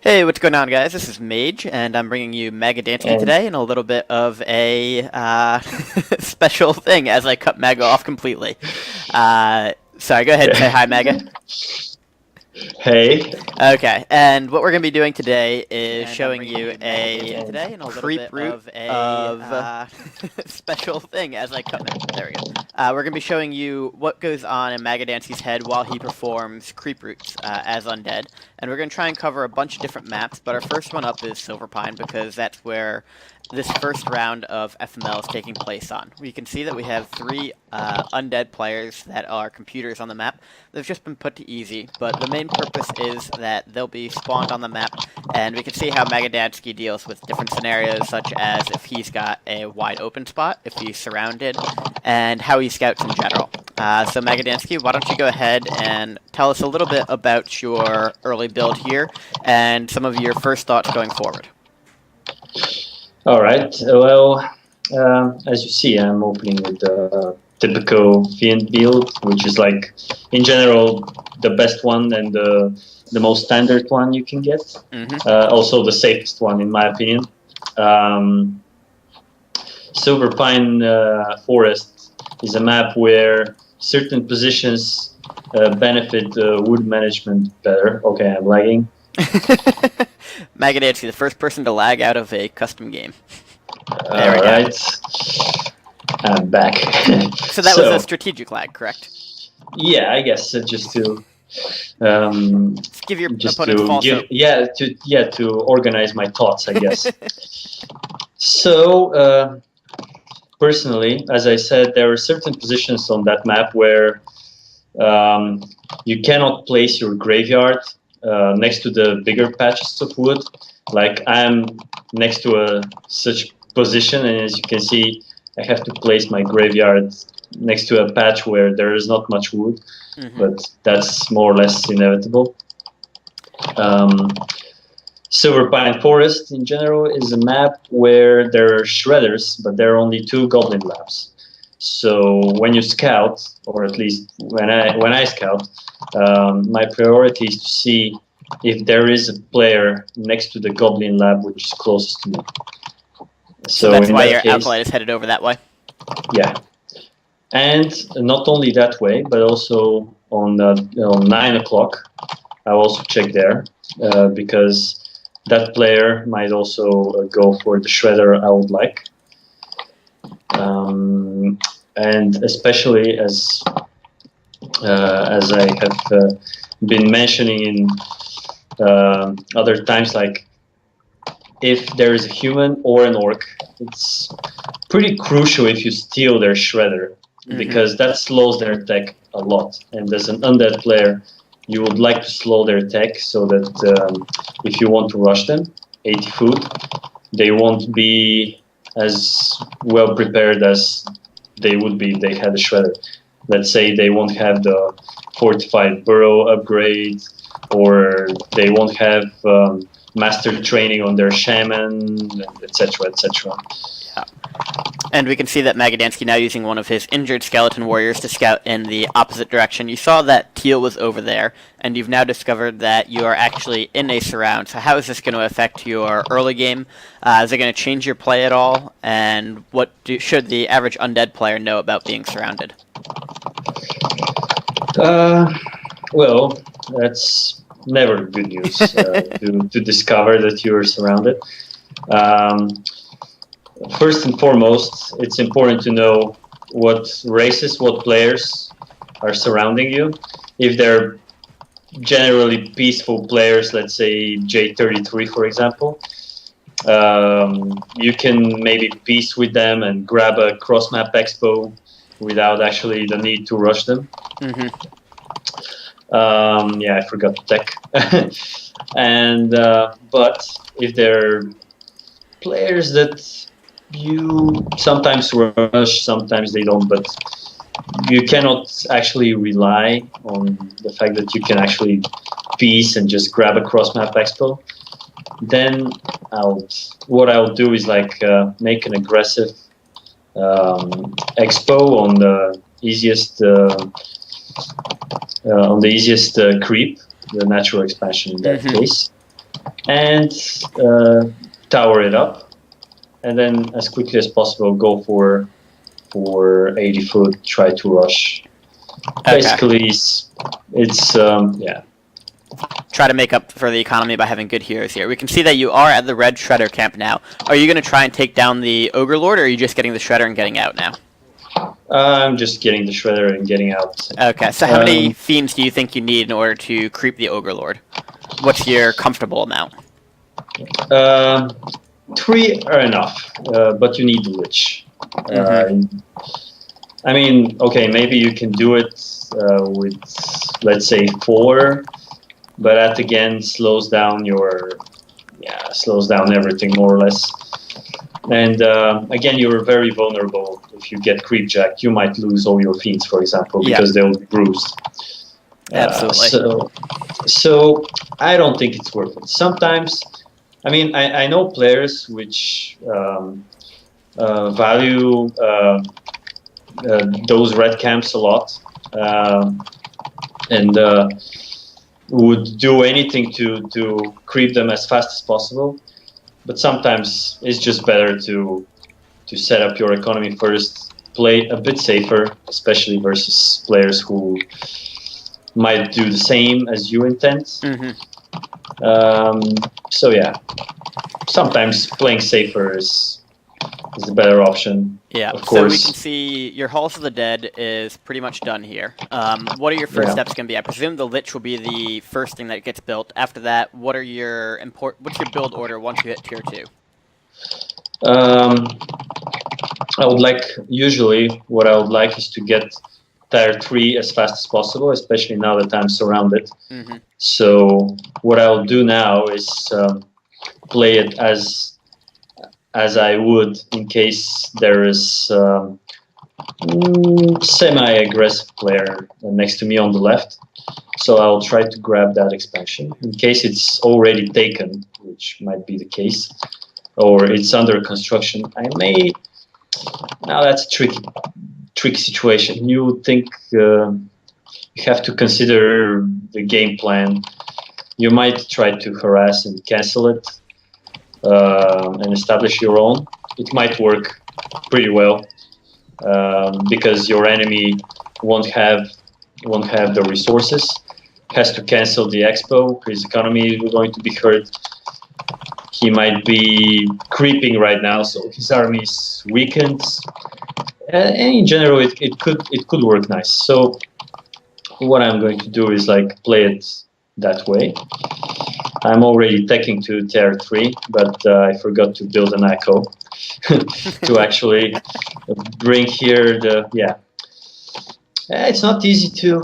Hey, what's going on, guys? This is Mage, and I'm bringing you Magadansky And today, and a little bit of a special thing as I cut Maga off completely. Sorry, go ahead and say hi, Maga. hey, Okay, and what we're going to be doing today is showing you a creep route of special thing as I cut Maga. There we go. We're going to be showing you what goes on in Magadansky's head while he performs creep routes as Undead. And we're going to try and cover a bunch of different maps, but our first one up is Silverpine because that's where this first round of FML is taking place on. We can see that we have three undead players that are computers on the map. They've just been put to easy, but the main purpose is that they'll be spawned on the map, and we can see how Magadansky deals with different scenarios, such as if he's got a wide open spot, if he's surrounded, and how he scouts in general. So Magadansky, why don't you go ahead and tell us a little bit about your early build here, and some of your first thoughts going forward. all right. Well, as you see, I'm opening with the typical Fiend build, which is like, in general, the best one and the most standard one you can get. Also, the safest one, in my opinion. Um, Silverpine Forest is a map where certain positions benefit wood management better. Okay, I'm lagging. Magadansky, the first person to lag out of a custom game. There we All go. right, I'm back. So that was a strategic lag, correct? Yeah, I guess just to um, Just give your just opponent to false give hope. to organize my thoughts, I guess. So personally, as I said, there are certain positions on that map where you cannot place your graveyard next to the bigger patches of wood. Like I'm next to a such position, and as you can see, I have to place my graveyard next to a patch where there is not much wood, but that's more or less inevitable. Um, Silverpine Forest in general is a map where there are shredders, but there are only two goblin labs. So when you scout, or at least when I scout, my priority is to see if there is a player next to the goblin lab which is closest to me. So that's why your acolyte is headed over that way? Yeah. And not only that way, but also on 9 o'clock, I'll also check there because that player might also go for the shredder I would like. And especially as I have been mentioning in other times, like if there is a human or an orc, it's pretty crucial if you steal their shredder, because that slows their attack a lot. And as an undead player, you would like to slow their attack so that if you want to rush them 80 foot, they won't be as well prepared as they would be if they had a shredder. Let's say they won't have the fortified burrow upgrade, or they won't have master training on their shaman, etc., etc. Yeah. And we can see that Magadansky now using one of his injured skeleton warriors to scout in the opposite direction. You saw that Teal was over there, and you've now discovered that you are actually in a surround. So how is this going to affect your early game? Is it going to change your play at all? And what should the average undead player know about being surrounded? Well, that's never good news to discover that you're surrounded. First and foremost, it's important to know what races, what players are surrounding you. If they're generally peaceful players, let's say J33, for example, you can maybe peace with them and grab a cross-map expo without actually the need to rush them. Yeah, I forgot the tech. And but if they're players that you sometimes rush, sometimes they don't, but you cannot actually rely on the fact that you can actually piece and just grab a cross-map expo, then what I'll do is like make an aggressive expo on the easiest creep, the natural expansion in that case. and tower it up, and then as quickly as possible go for 80 foot, try to rush. Okay. Basically, it's yeah. Try to make up for the economy by having good heroes here. We can see that you are at the red shredder camp now. Are you going to try and take down the ogre lord, or are you just getting the shredder and getting out now? I'm just getting the shredder and getting out. Okay, so how many fiends do you think you need in order to creep the ogre lord? What's your comfortable amount? 3 are enough, but you need the lich. I mean, okay, maybe you can do it with, let's say, 4, but that again slows down everything more or less. And again, you're very vulnerable if you get creep jacked. You might lose all your fiends, for example, because they'll be bruised. Absolutely. So I don't think it's worth it. Sometimes, I mean, I know players which value those red camps a lot, and would do anything to creep them as fast as possible. But sometimes it's just better to set up your economy first, play a bit safer, especially versus players who might do the same as you intend. So yeah, sometimes playing safer is the better option. Yeah, of course. So we can see your Halls of the Dead is pretty much done here. What are your first steps going to be? I presume the Lich will be the first thing that gets built. After that, what's your build order once you hit tier 2? Usually what I would like is to get tier 3 as fast as possible, especially now that I'm surrounded. So what I'll do now is play it as I would in case there is semi-aggressive player next to me on the left. So I'll try to grab that expansion. In case it's already taken, which might be the case, or it's under construction, I may... Now that's a tricky situation. You would think you have to consider the game plan. You might try to harass and cancel it, and establish your own. It might work pretty well because your enemy won't have the resources. Has to cancel the expo. His economy is going to be hurt. He might be creeping right now, so his army is weakened. And in general, it could work nice. So what I'm going to do is like play it that way. I'm already teching to tier 3, but I forgot to build an echo to actually bring here the It's not easy to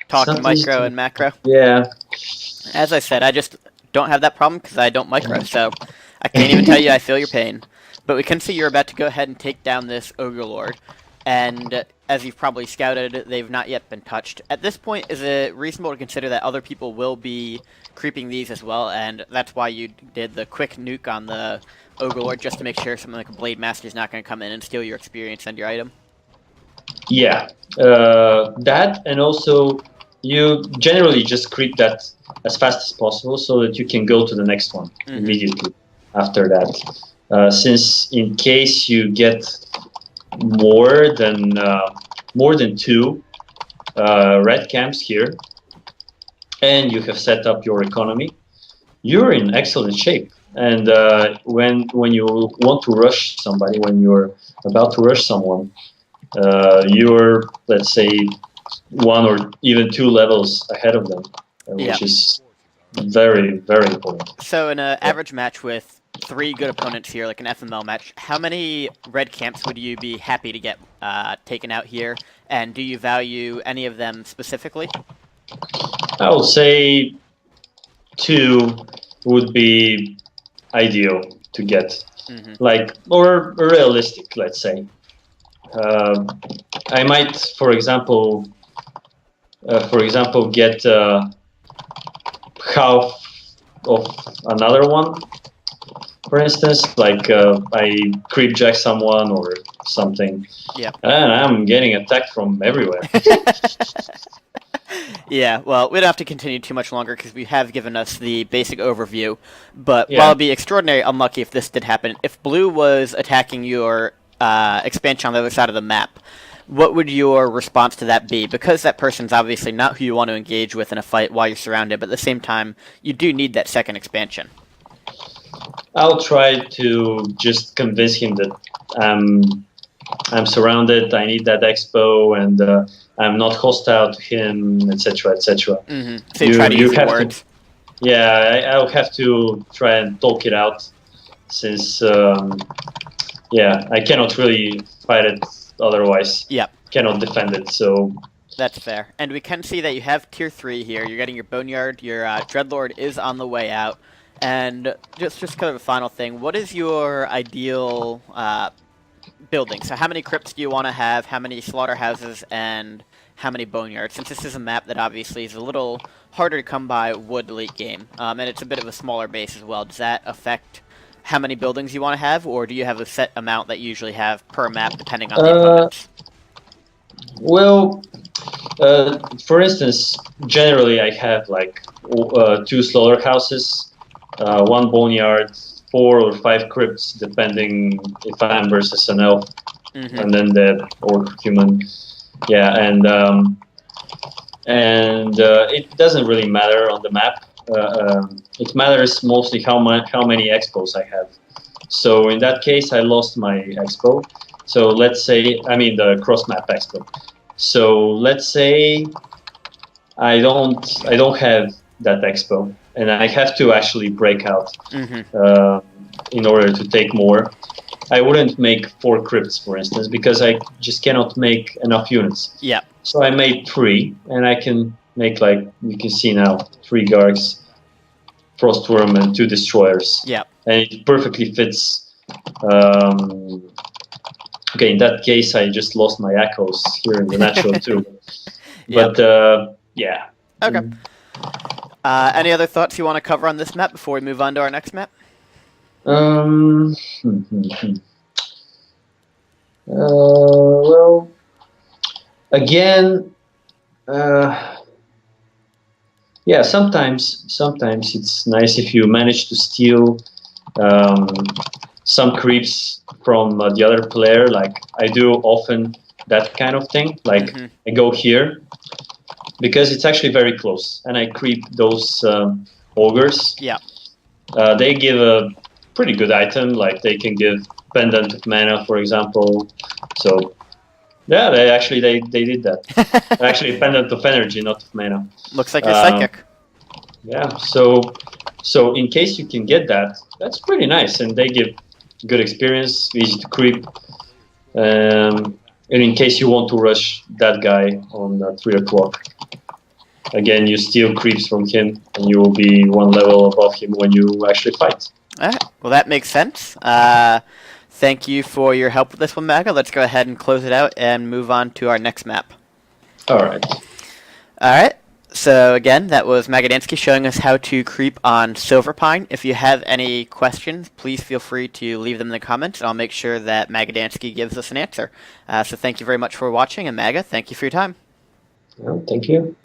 talk micro and macro. Yeah. As I said, I just don't have that problem because I don't micro, so I can't even tell you I feel your pain. But we can see you're about to go ahead and take down this Ogre Lord, and as you've probably scouted, they've not yet been touched. At this point, is it reasonable to consider that other people will be creeping these as well, and that's why you did the quick nuke on the Ogre Lord, just to make sure something like a Blade Master is not going to come in and steal your experience and your item? Yeah, that, and also you generally just creep that as fast as possible so that you can go to the next one immediately after that. Since in case you get more than 2 red camps here, and you have set up your economy, you're in excellent shape. And when you want to rush somebody, when you're about to rush someone, you're, let's say, 1 or even 2 levels ahead of them, which is very, very important. So in an average match with 3 good opponents here, like an FML match, how many red camps would you be happy to get taken out here? And do you value any of them specifically? I would say 2 would be ideal to get, like, or realistic, let's say. I might, for example, get half of another one. For instance, like I creep jack someone or something, and I'm getting attacked from everywhere. Yeah, well, we don't have to continue too much longer because we have given us the basic overview. But Yeah. while it'd be extraordinary unlucky if this did happen, if blue was attacking your expansion on the other side of the map, what would your response to that be? Because that person's obviously not who you want to engage with in a fight while you're surrounded, but at the same time, you do need that second expansion. I'll try to just convince him that I'm surrounded. I need that expo, and I'm not hostile to him, etc., etc. Mm-hmm. So you try to use your words. I'll have to try and talk it out, since I cannot really fight it otherwise. Yep. Cannot defend it. So that's fair. And we can see that you have tier 3 here. You're getting your Boneyard. Your Dreadlord is on the way out. And just kind of a final thing, what is your ideal building? So how many crypts do you want to have, how many slaughterhouses, and how many boneyards? Since this is a map that obviously is a little harder to come by wood late game, and it's a bit of a smaller base as well, does that affect how many buildings you want to have, or do you have a set amount that you usually have per map depending on the opponents? Well, for instance, generally I have like 2 slaughterhouses, 1 boneyard, 4 or 5 crypts, depending if I'm versus an elf, and then the orc human. Yeah, and it doesn't really matter on the map. It matters mostly how many expos I have. So in that case, I lost my expo. So let's say, I mean the cross map expo. So let's say I don't have that expo, and I have to actually break out in order to take more. I wouldn't make 4 crypts, for instance, because I just cannot make enough units. Yeah. So I made 3, and I can make, like you can see now, 3 Gargs, Frostworm, and 2 Destroyers. Yeah. And it perfectly fits. Okay, in that case, I just lost my echoes here in the natural too. But yeah. Okay. Any other thoughts you want to cover on this map before we move on to our next map? Well, again, yeah. Sometimes it's nice if you manage to steal some creeps from the other player. Like I do often that kind of thing. Like I go here because it's actually very close, and I creep those ogres. Yeah. They give a pretty good item. Like they can give Pendant of Mana, for example. So yeah, they did that. Actually, Pendant of Energy, not of Mana. Looks like you're psychic. Yeah. So in case you can get that, that's pretty nice, and they give good experience, easy to creep. And in case you want to rush that guy on 3 o'clock, again, you steal creeps from him, and you will be 1 level above him when you actually fight. All right. Well, that makes sense. Thank you for your help with this one, Maga. Let's go ahead and close it out and move on to our next map. All right. All right. So again, that was Magadansky showing us how to creep on Silverpine. If you have any questions, please feel free to leave them in the comments, and I'll make sure that Magadansky gives us an answer. So thank you very much for watching, and Maga, thank you for your time. Well, thank you.